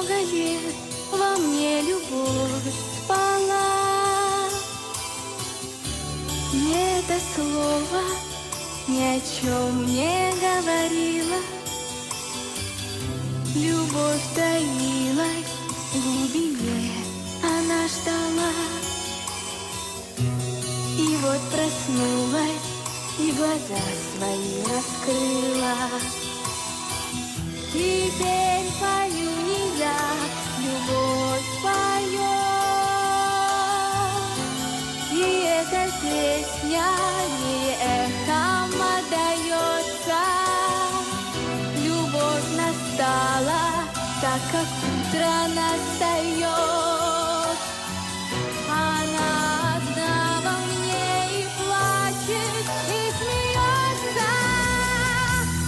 много лет во мне любовь спала. Ни это слово ни о чем не говорила. Любовь таилась в глубине, она ждала. И вот проснулась и глаза свои раскрыла. Теперь пою не я, любовь поет. И эта песня не эхом отдается. Любовь настала, так как утро настает. Она одна во мне и плачет, и смеется.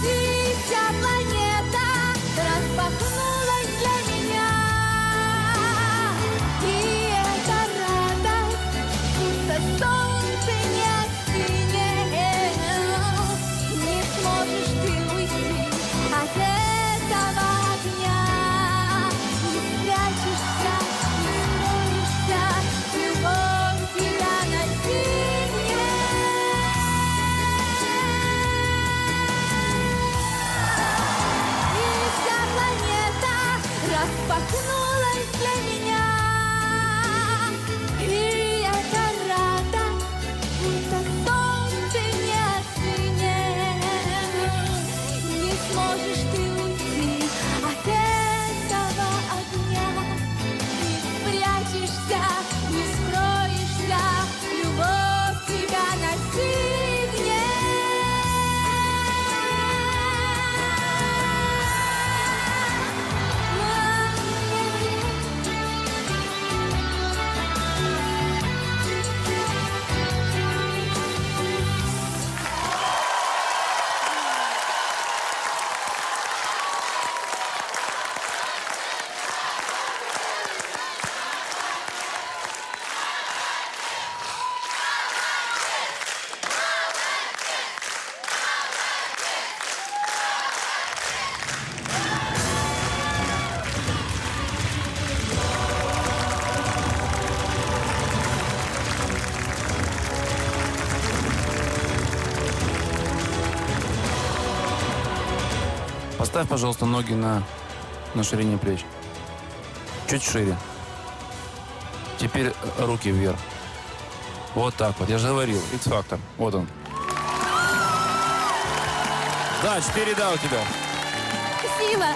И вся планета распахнулась для меня. И эта радость, будто солнце не остынет. Не сможешь ты уйти от этого огня. Не спрячешься, не скроешься, любовь тебя настигнет. И вся планета распахнулась для меня. И эта радость, будто солнце не остынет. Не сможешь ты уйти от этого огня. Не спрячешься, не скроешься, любовь тебя настигнет. Поставь, пожалуйста, ноги на ширине плеч. Чуть шире. Теперь руки вверх. Вот так вот. Я же говорил. X-фактор. Вот он. Да, 4 да у тебя. Спасибо.